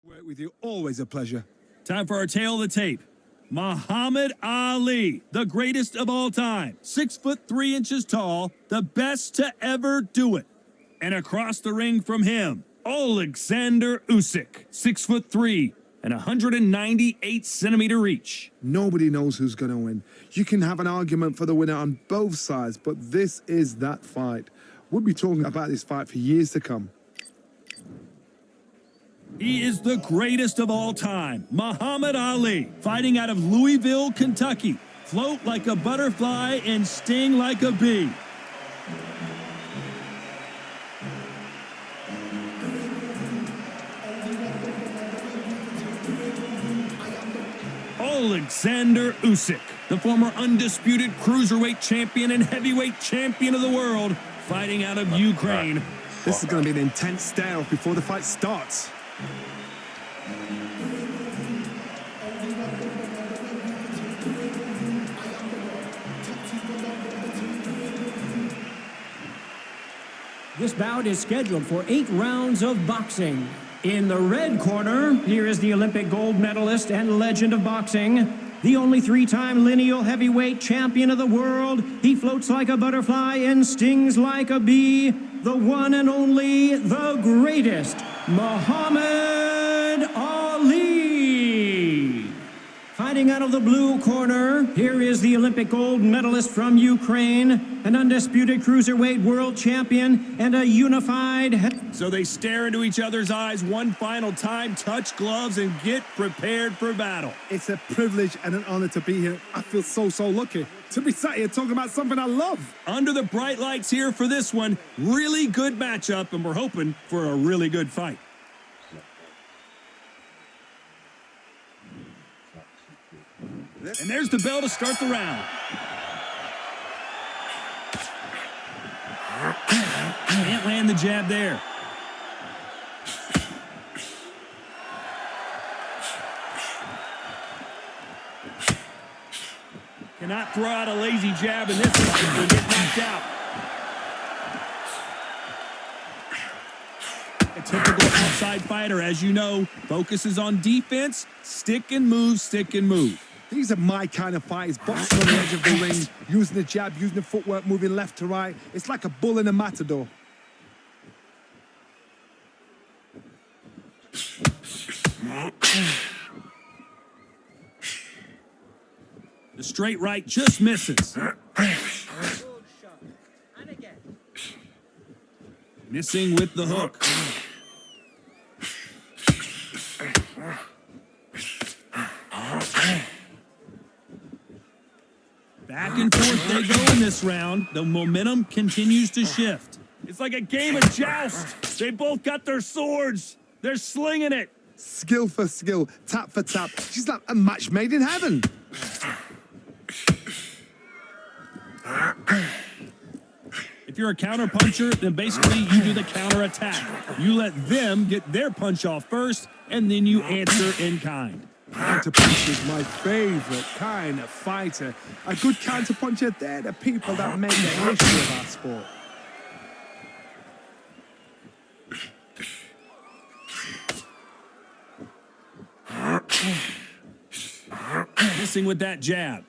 Work with you, always a pleasure. Time for our tale of the tape. Muhammad Ali, the greatest of all time, 6'3" tall, the best to ever do it. And across the ring from him, Alexander Usyk, 6'3" and 198-centimeter reach. Nobody knows who's going to win. You can have an argument for the winner on both sides, but this is that fight. We'll be talking about this fight for years to come. He is the greatest of all time, Muhammad Ali, fighting out of Louisville, Kentucky. Float like a butterfly and sting like a bee. Alexander Usyk, the former undisputed cruiserweight champion and heavyweight champion of the world, fighting out of Ukraine. This is going to be an intense stare-off before the fight starts. This bout is scheduled for 8 rounds of boxing. In the red corner, here is the Olympic gold medalist and legend of boxing, the only 3-time lineal heavyweight champion of the world. He floats like a butterfly and stings like a bee. The one and only, the greatest, Muhammad Ali. Fighting out of the blue corner, here is the Olympic gold medalist from Ukraine, an undisputed cruiserweight world champion, and a unified... So they stare into each other's eyes one final time, touch gloves, and get prepared for battle. It's a privilege and an honor to be here. I feel so lucky to be sat here talking about something I love. Under the bright lights here for this one, really good matchup, and we're hoping for a really good fight. And there's the bell to start the round. Can't land the jab there. Cannot throw out a lazy jab in this one. He'll get knocked out. A typical outside fighter, as you know, focuses on defense, stick and move, stick and move. These are my kind of fighters, boxing on the edge of the ring, using the jab, using the footwork, moving left to right. It's like a bull in a matador. The straight right just misses. Missing with the hook. Back and forth they go in this round. The momentum continues to shift. It's like a game of joust. They both got their swords. They're slinging it. Skill for skill, tap for tap. She's like a match made in heaven. If you're a counter puncher, then basically you do the counter attack. You let them get their punch off first, and then you answer in kind. Counterpuncher is my favorite kind of fighter. A good counterpuncher, they're the people that make the history of our sport. Missing with that jab.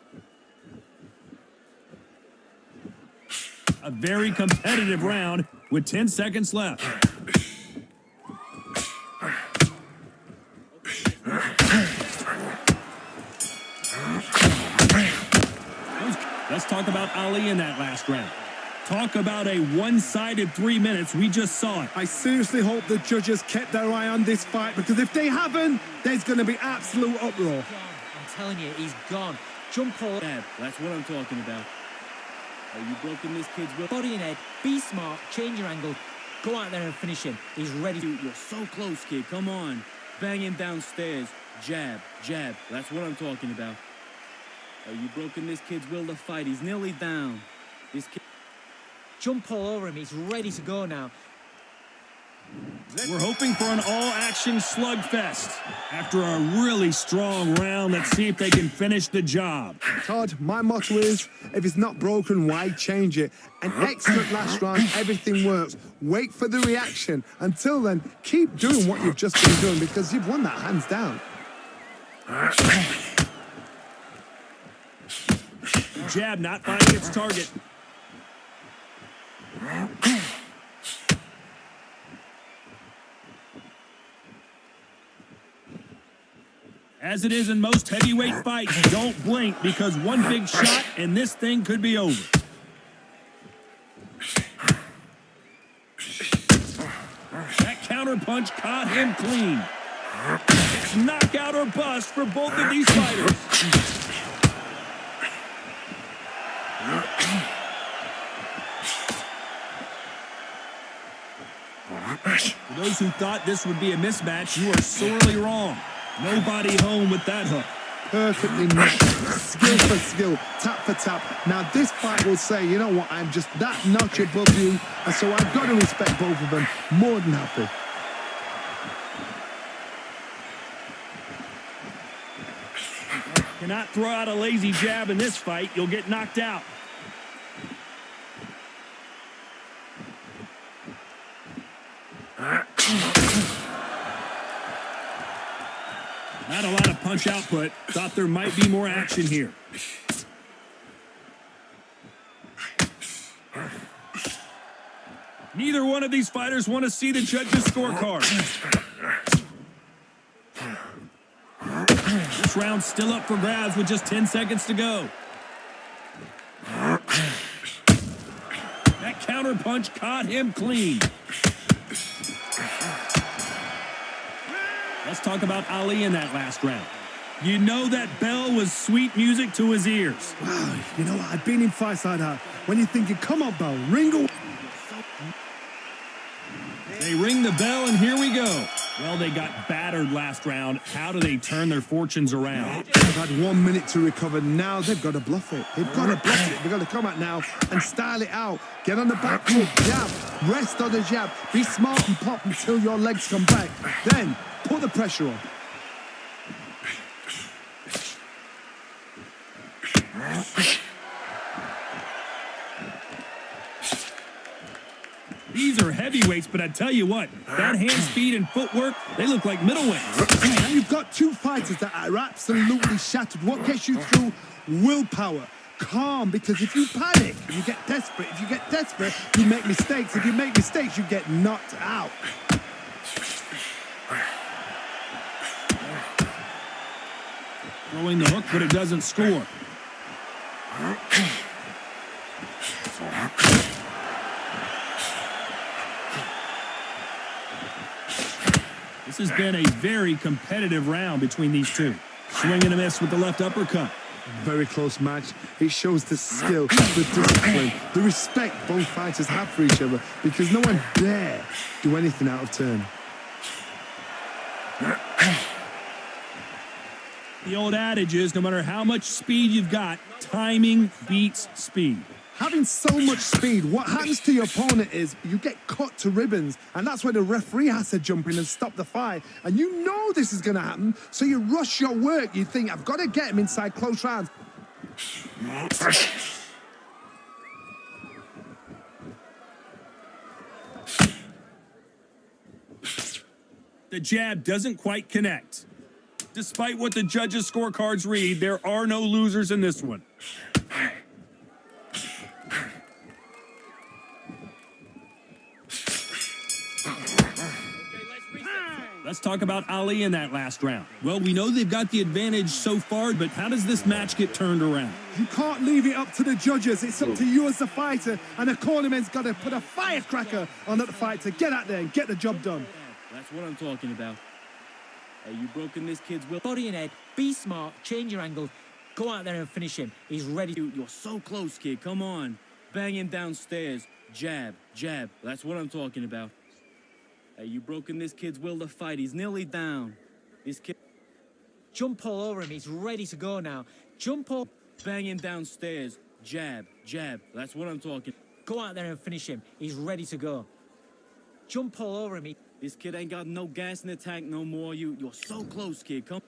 A very competitive round with 10 seconds left. Let's talk about Ali in that last round. Talk about a one-sided 3 minutes. We just saw it. I seriously hope the judges kept their eye on this fight, because if they haven't, there's going to be absolute uproar. I'm telling you, he's gone. Jump all. That's what I'm talking about. Are you broken this kid's will? Body and head. Be smart. Change your angle. Go out there and finish him. He's ready. Dude, you're so close, kid. Come on. Bang him downstairs. Jab, jab. That's what I'm talking about. Are you broken this kid's will to fight? He's nearly down. This kid. Jump all over him. He's ready to go now. We're hoping for an all-action slugfest. After a really strong round, let's see if they can finish the job. Todd, my motto is, if it's not broken, why change it? An excellent last round, everything works. Wait for the reaction. Until then, keep doing what you've just been doing because you've won that hands down. The jab not finding its target. As it is in most heavyweight fights, don't blink because one big shot and this thing could be over. That counter punch caught him clean. It's knockout or bust for both of these fighters. For those who thought this would be a mismatch, you are sorely wrong. Nobody home with that hook. Perfectly matched, skill for skill, tap for tap. Now this fight will say, you know what, I'm just that notch above you, and so I've got to respect both of them. More than happy. Cannot throw out a lazy jab in this fight. You'll get knocked out. Not a lot of punch output. Thought there might be more action here. Neither one of these fighters want to see the judges' scorecard. This round's still up for grabs with just 10 seconds to go. That counter punch caught him clean. Let's talk about Ali in that last round. You know that bell was sweet music to his ears. Wow, you know what, I've been in fights like that. When you're thinking, come on, bell, ring away. They ring the bell, and here we go. Well, they got battered last round. How do they turn their fortunes around? They've had 1 minute to recover. Now they've got to bluff it. They've got to bluff it. They've got to come out now and style it out. Get on the back foot, jab, rest on the jab. Be smart and pop until your legs come back. Then put the pressure on. These are heavyweights, but I tell you what, that hand speed and footwork, they look like middleweights. And you've got two fighters that are absolutely shattered. What gets you through? Willpower. Calm, because if you panic, you get desperate. If you get desperate, you make mistakes. If you make mistakes, you get knocked out. Throwing the hook, but it doesn't score. This has been a very competitive round between these two. Swing and a miss with the left uppercut. Very close match. It shows the skill, the discipline, the respect both fighters have for each other because no one dare do anything out of turn. The old adage is, no matter how much speed you've got, timing beats speed. Having so much speed, what happens to your opponent is you get cut to ribbons, and that's where the referee has to jump in and stop the fight. And you know this is going to happen, so you rush your work. You think, I've got to get him inside close rounds. The jab doesn't quite connect. Despite what the judges' scorecards read, there are no losers in this one. Let's talk about Ali in that last round. Well, we know they've got the advantage so far, but how does this match get turned around? You can't leave it up to the judges. It's up to you as the fighter, and the cornerman's got to put a firecracker on the fight to get out there and get the job done. That's what I'm talking about. Hey, you broken this kid's will. Body and head, be smart, change your angle, go out there and finish him. He's ready. You're so close, kid. Come on. Bang him downstairs. Jab, jab. That's what I'm talking about. Hey, you broken this kid's will to fight. He's nearly down. This kid. Jump all over him. He's ready to go now. Jump all. Bang him downstairs. Jab, jab. That's what I'm talking. Go out there and finish him. He's ready to go. Jump all over him. This kid ain't got no gas in the tank no more. You're so close, kid. Come.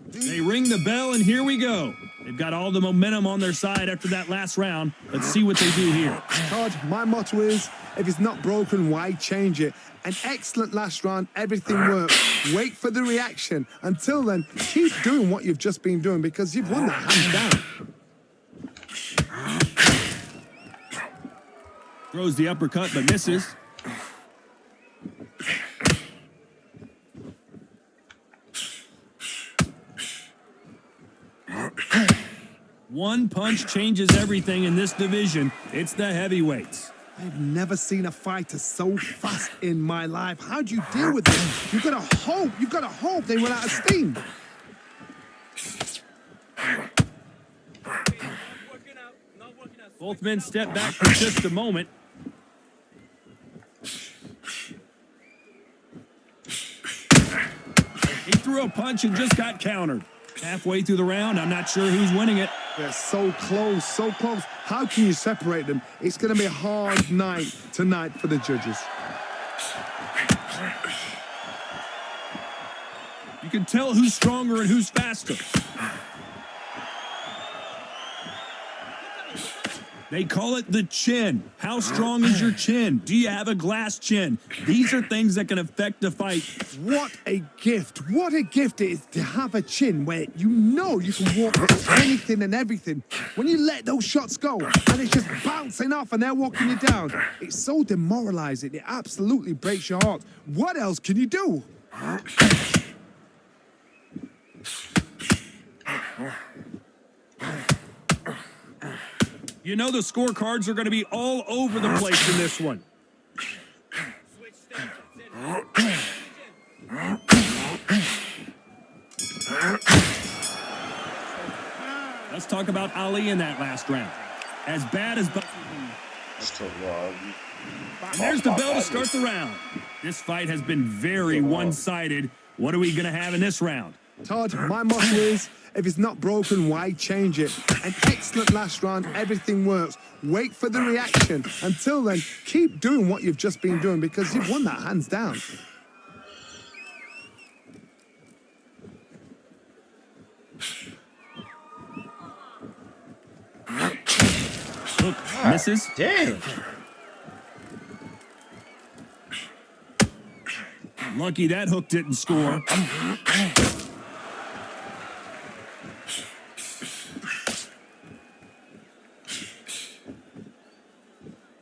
They ring the bell, and here we go. They've got all the momentum on their side after that last round. Let's see what they do here. Todd, my motto is, if it's not broken, why change it? An excellent last round, everything works. Wait for the reaction. Until then, keep doing what you've just been doing because you've won that hands down. Throws the uppercut, but misses. One punch changes everything in this division. It's the heavyweights. I've never seen a fighter so fast in my life. How do you deal with it? You've got to hope they run out of steam. Both men step back for just a moment. He threw a punch and just got countered. Halfway through the round, I'm not sure who's winning it. They're so close, so close. How can you separate them? It's going to be a hard night tonight for the judges. You can tell who's stronger and who's faster. They call it the chin. How strong is your chin? Do you have a glass chin? These are things that can affect the fight. What a gift. What a gift it is to have a chin where you know you can walk with anything and everything. When you let those shots go and it's just bouncing off and they're walking you down, it's so demoralizing. It absolutely breaks your heart. What else can you do? You know the scorecards are going to be all over the place in this one. Let's talk about Ali in that last round. As bad as... And there's the bell to start the round. This fight has been very one-sided. What are we going to have in this round? Todd, my motto is, if it's not broken, why change it? An excellent last round, everything works. Wait for the reaction. Until then, keep doing what you've just been doing because you've won that hands down. Look, misses. Damn. Lucky that hook didn't score.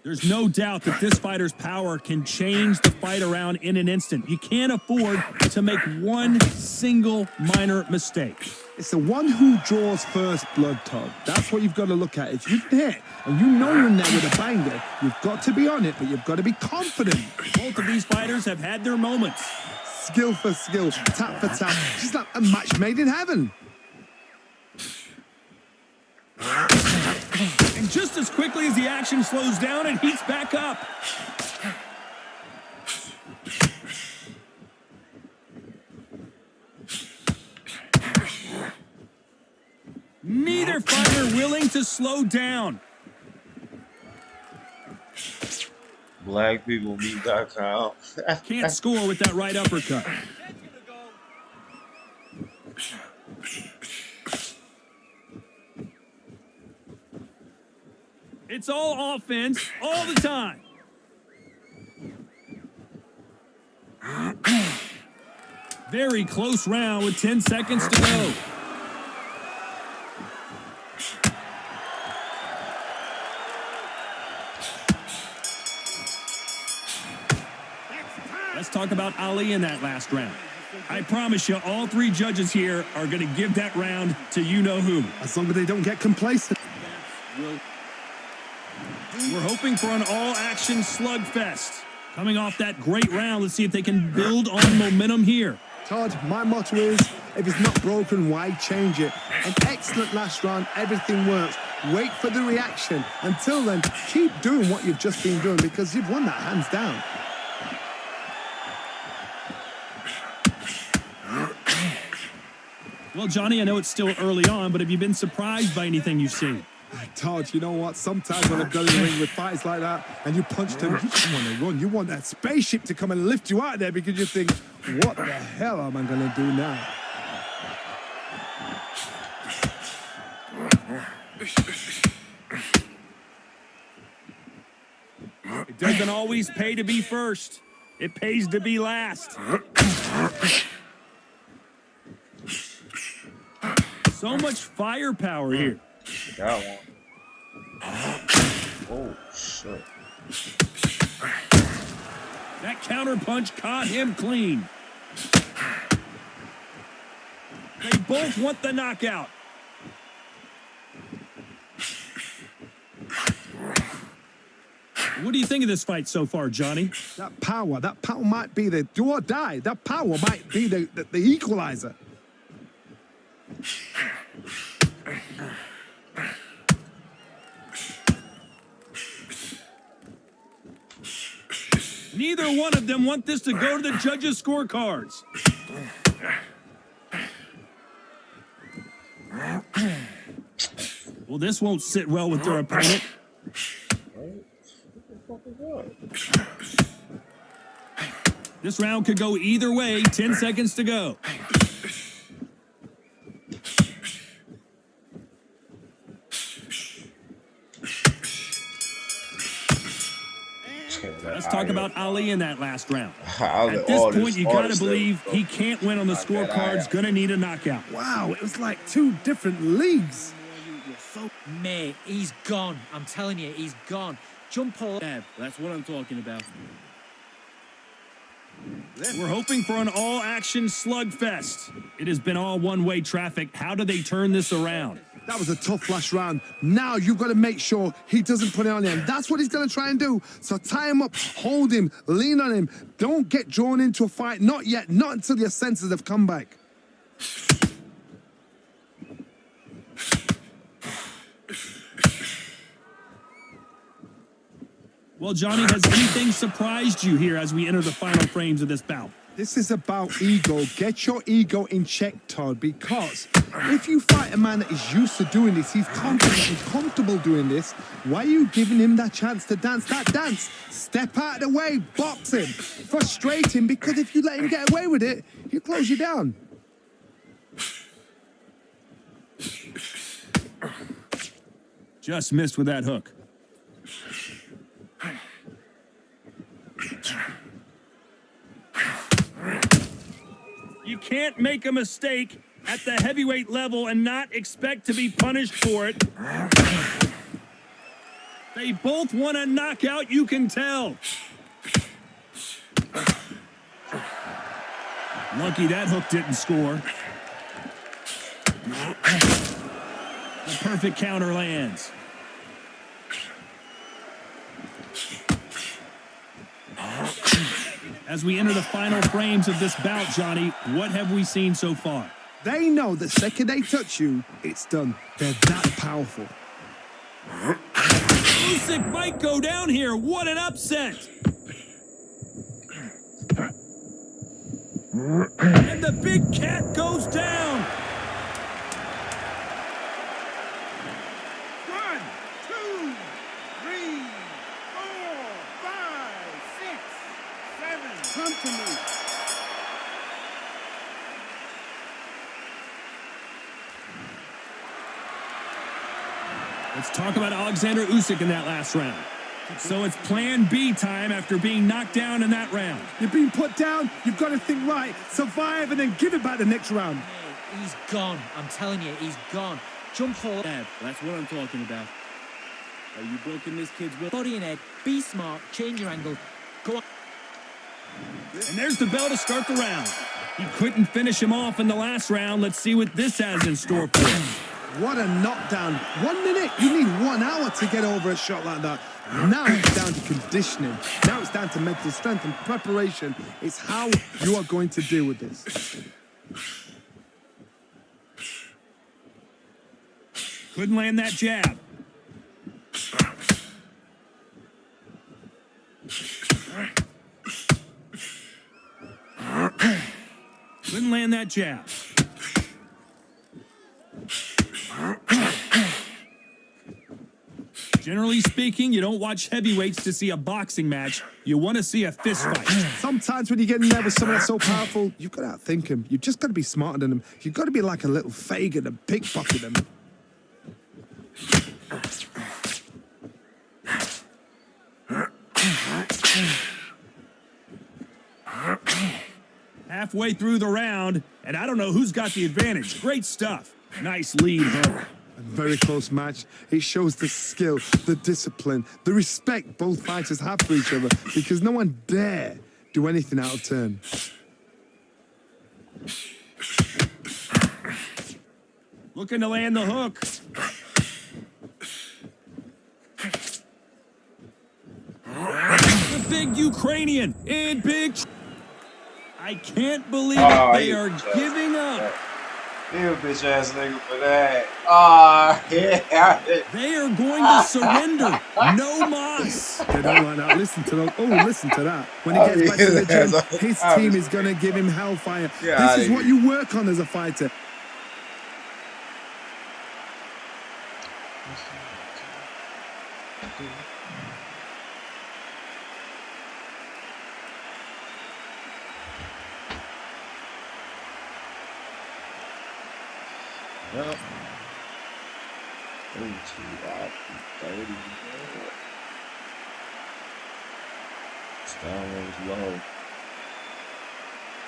There's no doubt that this fighter's power can change the fight around in an instant. You can't afford to make one single minor mistake. It's the one who draws first blood, Todd. That's what you've got to look at. If you hit and you know you're in there with a banger, you've got to be on it, but you've got to be confident. Both of these fighters have had their moments. Skill for skill, tap for tap. It's like a match made in heaven. And just as quickly as the action slows down, it heats back up. Neither fighter willing to slow down. BlackPeopleMeet.com. Can't score with that right uppercut. It's all offense all the time. Very close round with 10 seconds to go. Let's talk about Ali in that last round. I promise you, all three judges here are going to give that round to you-know-who. As long as they don't get complacent. We're hoping for an all-action slugfest. Coming off that great round, let's see if they can build on momentum here. Todd, my motto is, if it's not broken, why change it? An excellent last round, everything works. Wait for the reaction. Until then, keep doing what you've just been doing because you've won that hands down. Well, Johnny, I know it's still early on, but have you been surprised by anything you've seen? Todd, you know what? Sometimes when I've got in the ring with fights like that and you punched him, you just want to run. You want that spaceship to come and lift you out of there because you think, what the hell am I going to do now? It doesn't always pay to be first. It pays to be last. So much firepower here. Got one. Oh, shit. That counter punch caught him clean. They both want the knockout. What do you think of this fight so far, Johnny? That power might be the do or die. That power might be the equalizer. Neither one of them want this to go to the judges' scorecards. Well, this won't sit well with their opponent. This round could go either way. 10 seconds to go. Let's talk about Ali in that last round. At this point, you got to believe he can't win on the scorecards. Going to need a knockout. Wow, it was like two different leagues. Mate, he's gone. I'm telling you, he's gone. Jump all. That's what I'm talking about. We're hoping for an all-action slugfest. It has been all one-way traffic. How do they turn this around? That was a tough last round. Now you've got to make sure he doesn't put it on him. That's what he's going to try and do. So tie him up, hold him, lean on him. Don't get drawn into a fight. Not yet. Not until your senses have come back. Well, Johnny, has anything surprised you here as we enter the final frames of this bout? This is about ego. Get your ego in check, Todd, because if you fight a man that is used to doing this, he's confident and comfortable doing this, why are you giving him that chance to dance that dance? Step out of the way, box him, frustrate him, because if you let him get away with it, he'll close you down. Just missed with that hook. You can't make a mistake at the heavyweight level and not expect to be punished for it. They both want a knockout, you can tell. Lucky that hook didn't score. The perfect counter lands. As we enter the final frames of this bout, Johnny, what have we seen so far? They know the second they touch you, it's done. They're that powerful. Usyk might go down here. What an upset! And the big cat goes down. 1, 2, 3, 4, 5, 6, 7. Come to me. Let's talk about Alexander Usyk in that last round. So it's plan B time after being knocked down in that round. You've been put down, you've got to think right, survive, and then give it back the next round. Mate, he's gone. I'm telling you, he's gone. Jump all. That's what I'm talking about. Are you broken this kid's will? Body and head. Be smart. Change your angle. Go on. And there's the bell to start the round. He couldn't finish him off in the last round. Let's see what this has in store for him. What a knockdown. 1 minute, you need 1 hour to get over a shot like that. Now it's down to conditioning. Now it's down to mental strength and preparation. It's how you are going to deal with this. Couldn't land that jab. Couldn't land that jab. Generally speaking, you don't watch heavyweights to see a boxing match. You want to see a fist fight. Sometimes when you get in there with someone that's so powerful, you've got to outthink him. You've just got to be smarter than him. You've got to be like a little Fagin and pickpocket him. Halfway through the round, and I don't know who's got the advantage. Great stuff. Nice lead, Hook. A very close match. It shows the skill, the discipline, the respect both fighters have for each other because no one dare do anything out of turn. Looking to land the hook. The big Ukrainian in big... I can't believe it. They are giving up. You bitch ass nigga for that. Ah, yeah. They are going to surrender. No mas. They don't like that. Listen to that. Oh, listen to that. When he gets back to the gym, his team is going to give him hellfire. This is what you work on as a fighter. Yep. 32 out 30. Down was low.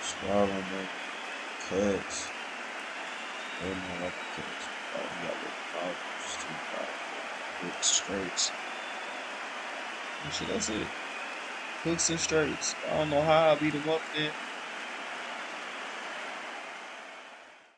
Squad on the cuts. And I like the cuts. Hooks, straights. And shit, that's it. Hooks and straights. I don't know how I beat him up there.